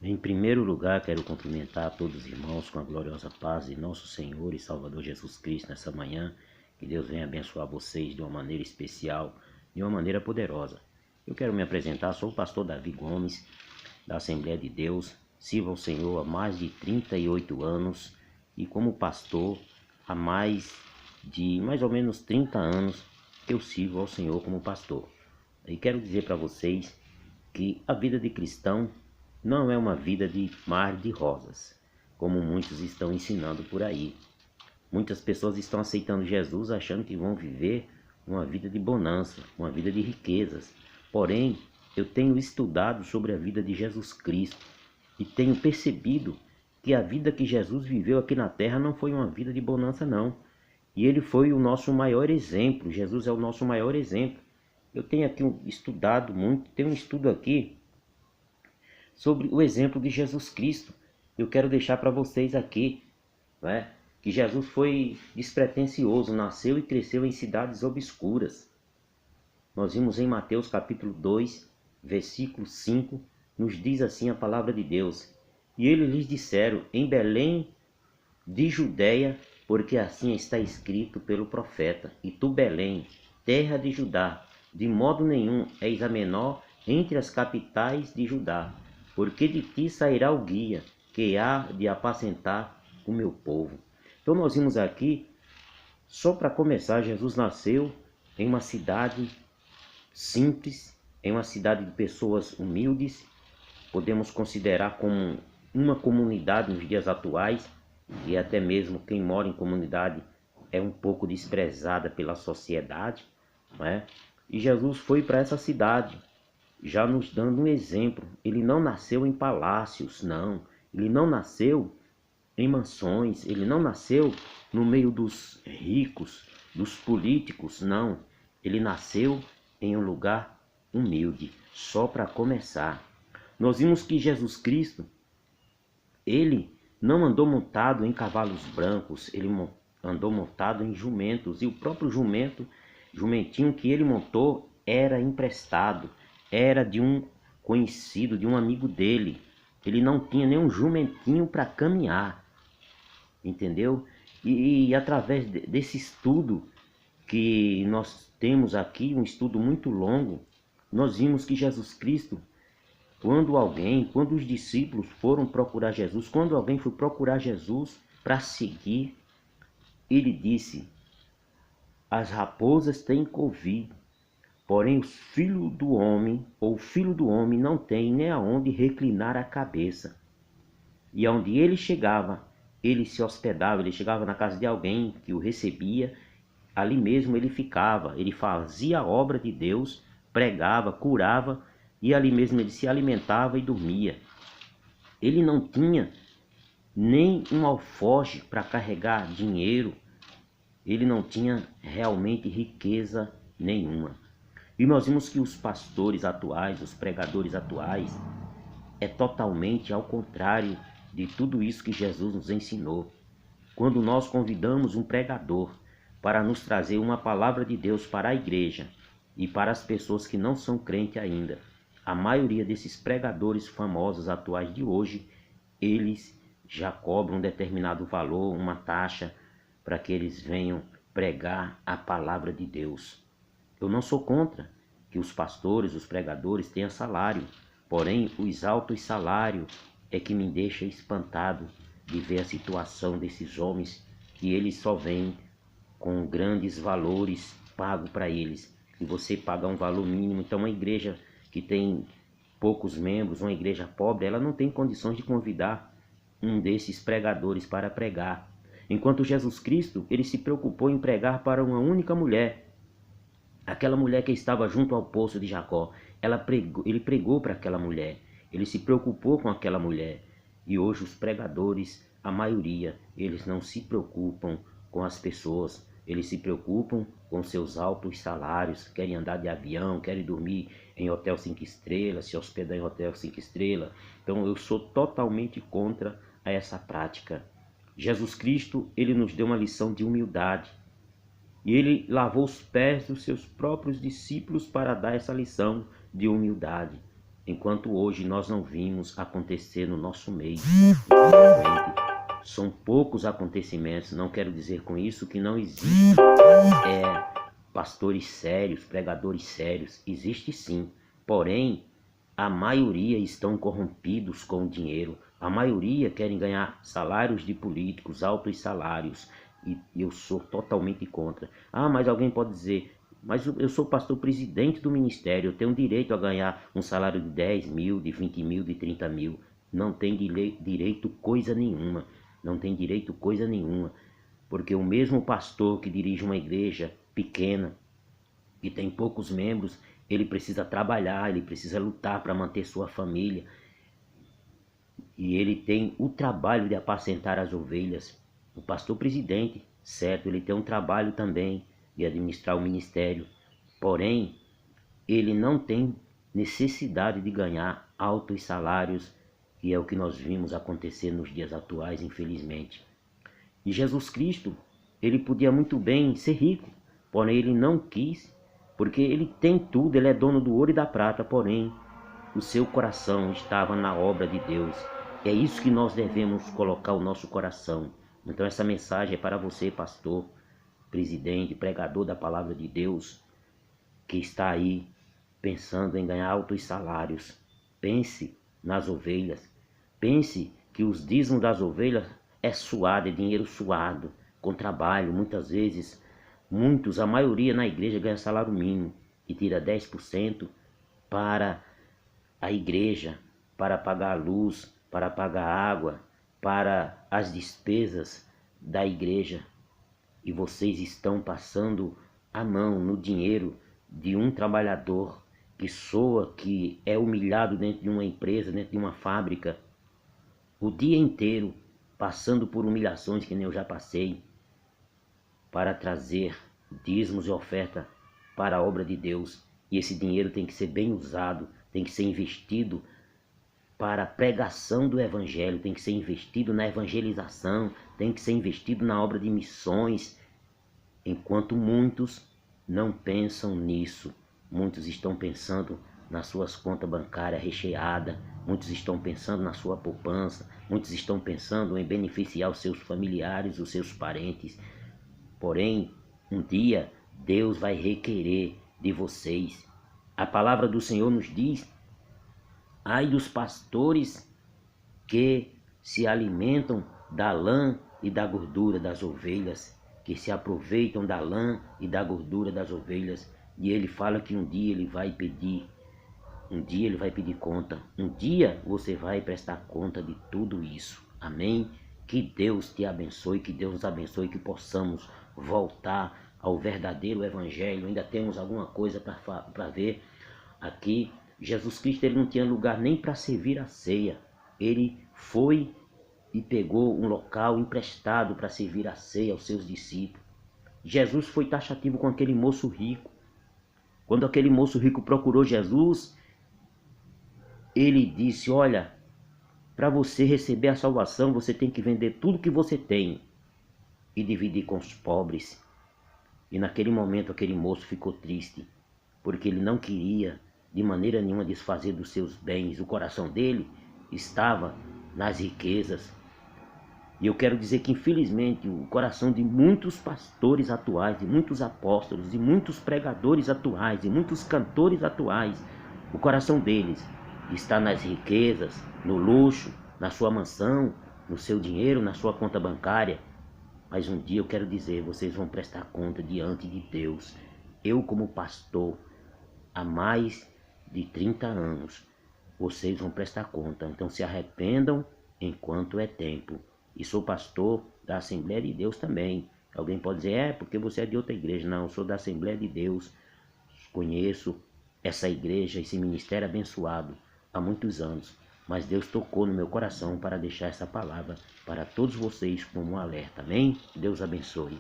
Em primeiro lugar, quero cumprimentar a todos os irmãos com a gloriosa paz de nosso Senhor e Salvador Jesus Cristo nessa manhã. Que Deus venha abençoar vocês de uma maneira especial, de uma maneira poderosa. Eu quero me apresentar, sou o pastor Davi Gomes, da Assembleia de Deus. Sirvo ao Senhor há mais de 38 anos e como pastor há mais ou menos 30 anos eu sirvo ao Senhor como pastor. E quero dizer para vocês que a vida de cristão não é uma vida de mar de rosas, como muitos estão ensinando por aí. Muitas pessoas estão aceitando Jesus achando que vão viver uma vida de bonança, uma vida de riquezas. Porém, eu tenho estudado sobre a vida de Jesus Cristo e tenho percebido que a vida que Jesus viveu aqui na terra não foi uma vida de bonança, não. E ele foi o nosso maior exemplo. Jesus é o nosso maior exemplo. Eu tenho aqui estudado muito, tenho um estudo aqui sobre o exemplo de Jesus Cristo. Eu quero deixar para vocês aqui, né, que Jesus foi despretensioso, nasceu e cresceu em cidades obscuras. Nós vimos em Mateus capítulo 2, versículo 5, nos diz assim a palavra de Deus. E eles lhes disseram, em Belém de Judeia, porque assim está escrito pelo profeta. E tu, Belém, terra de Judá, de modo nenhum és a menor entre as capitais de Judá, porque de ti sairá o guia, que há de apacentar o meu povo. Então nós vimos aqui, só para começar, Jesus nasceu em uma cidade simples, em uma cidade de pessoas humildes, podemos considerar como uma comunidade nos dias atuais, e até mesmo quem mora em comunidade é um pouco desprezada pela sociedade, né? E Jesus foi para essa cidade, já nos dando um exemplo. Ele não nasceu em palácios, não. Ele não nasceu em mansões, ele não nasceu no meio dos ricos, dos políticos, não. Ele nasceu em um lugar humilde, só para começar. Nós vimos que Jesus Cristo, ele não andou montado em cavalos brancos, ele andou montado em jumentos, e o próprio jumentinho que ele montou era emprestado, era de um conhecido, de um amigo dele. Ele não tinha nenhum jumentinho para caminhar, entendeu? E através desse estudo que nós temos aqui, um estudo muito longo, nós vimos que Jesus Cristo, quando os discípulos foram procurar Jesus, quando alguém foi procurar Jesus para seguir, ele disse, as raposas têm covil, porém o filho do homem não tem nem aonde reclinar a cabeça. E aonde ele chegava, ele se hospedava, ele chegava na casa de alguém que o recebia, ali mesmo ele ficava, ele fazia a obra de Deus, pregava, curava, e ali mesmo ele se alimentava e dormia. Ele não tinha nem um alforje para carregar dinheiro, ele não tinha realmente riqueza nenhuma. E nós vimos que os pastores atuais, os pregadores atuais, é totalmente ao contrário de tudo isso que Jesus nos ensinou. Quando nós convidamos um pregador para nos trazer uma palavra de Deus para a igreja e para as pessoas que não são crentes ainda, a maioria desses pregadores famosos atuais de hoje, eles já cobram um determinado valor, uma taxa, para que eles venham pregar a palavra de Deus. Eu não sou contra que os pastores, os pregadores tenham salário, porém os altos salários é que me deixa espantado de ver a situação desses homens, que eles só vêm com grandes valores pagos para eles. E você paga um valor mínimo, então uma igreja que tem poucos membros, uma igreja pobre, ela não tem condições de convidar um desses pregadores para pregar. Enquanto Jesus Cristo, ele se preocupou em pregar para uma única mulher, aquela mulher que estava junto ao poço de Jacó. Ele pregou para aquela mulher, ele se preocupou com aquela mulher. E hoje os pregadores, a maioria, eles não se preocupam com as pessoas, eles se preocupam com seus altos salários, querem andar de avião, querem dormir em hotel 5 estrelas, se hospedar em hotel 5 estrelas. Então eu sou totalmente contra essa prática. Jesus Cristo, ele nos deu uma lição de humildade. E ele lavou os pés dos seus próprios discípulos para dar essa lição de humildade. enquanto hoje nós não vimos acontecer no nosso meio. Infelizmente, são poucos acontecimentos, não quero dizer com isso que não existe pastores sérios, pregadores sérios, existe sim, porém a maioria estão corrompidos com o dinheiro, a maioria querem ganhar salários de políticos, altos salários, e eu sou totalmente contra. Ah, mas alguém pode dizer, mas eu sou pastor presidente do ministério, eu tenho direito a ganhar um salário de 10 mil, de 20 mil, de 30 mil. Não tem direito coisa nenhuma, não tem direito coisa nenhuma, porque o mesmo pastor que dirige uma igreja pequena, que tem poucos membros, ele precisa trabalhar, ele precisa lutar para manter sua família, e ele tem o trabalho de apacentar as ovelhas. O pastor presidente, certo, ele tem um trabalho também de administrar o ministério, porém, ele não tem necessidade de ganhar altos salários, que é o que nós vimos acontecer nos dias atuais, infelizmente. E Jesus Cristo, ele podia muito bem ser rico, porém ele não quis, porque ele tem tudo, ele é dono do ouro e da prata, porém o seu coração estava na obra de Deus. É isso que nós devemos colocar o nosso coração. Então essa mensagem é para você, pastor, presidente, pregador da palavra de Deus, que está aí pensando em ganhar altos salários. Pense nas ovelhas. Pense que os dízimos das ovelhas é suado, é dinheiro suado, com trabalho. Muitas vezes, a maioria na igreja ganha salário mínimo e tira 10% para a igreja, para pagar a luz, para pagar a água, para as despesas da igreja. E vocês estão passando a mão no dinheiro de um trabalhador que soa, que é humilhado dentro de uma empresa, dentro de uma fábrica, o dia inteiro, passando por humilhações que nem eu já passei, para trazer dízimos e oferta para a obra de Deus. E esse dinheiro tem que ser bem usado, tem que ser investido para a pregação do evangelho, tem que ser investido na evangelização, tem que ser investido na obra de missões, enquanto muitos não pensam nisso. Muitos estão pensando nas suas contas bancárias recheadas, muitos estão pensando na sua poupança, muitos estão pensando em beneficiar os seus familiares, os seus parentes. Porém, um dia Deus vai requerer de vocês. A palavra do Senhor nos diz: ai dos pastores que se alimentam da lã e da gordura das ovelhas, que se aproveitam da lã e da gordura das ovelhas. E ele fala que um dia ele vai pedir conta. Um dia você vai prestar conta de tudo isso. Amém? Que Deus te abençoe, que Deus nos abençoe, que possamos voltar ao verdadeiro evangelho. Ainda temos alguma coisa para ver aqui. Jesus Cristo, ele não tinha lugar nem para servir a ceia. Ele foi e pegou um local emprestado para servir a ceia aos seus discípulos. Jesus foi taxativo com aquele moço rico. Quando aquele moço rico procurou Jesus, ele disse: olha, para você receber a salvação, você tem que vender tudo que você tem e dividir com os pobres. E naquele momento aquele moço ficou triste, porque ele não queria de maneira nenhuma desfazer dos seus bens. O coração dele estava nas riquezas. E eu quero dizer que, infelizmente, o coração de muitos pastores atuais, de muitos apóstolos, de muitos pregadores atuais, de muitos cantores atuais, o coração deles está nas riquezas, no luxo, na sua mansão, no seu dinheiro, na sua conta bancária. Mas um dia eu quero dizer, vocês vão prestar conta diante de Deus. Eu, como pastor, há mais de 30 anos, vocês vão prestar conta. Então se arrependam enquanto é tempo. E sou pastor da Assembleia de Deus também. Alguém pode dizer, porque você é de outra igreja. Não, eu sou da Assembleia de Deus. Conheço essa igreja, esse ministério abençoado há muitos anos. Mas Deus tocou no meu coração para deixar essa palavra para todos vocês como um alerta. Amém? Deus abençoe.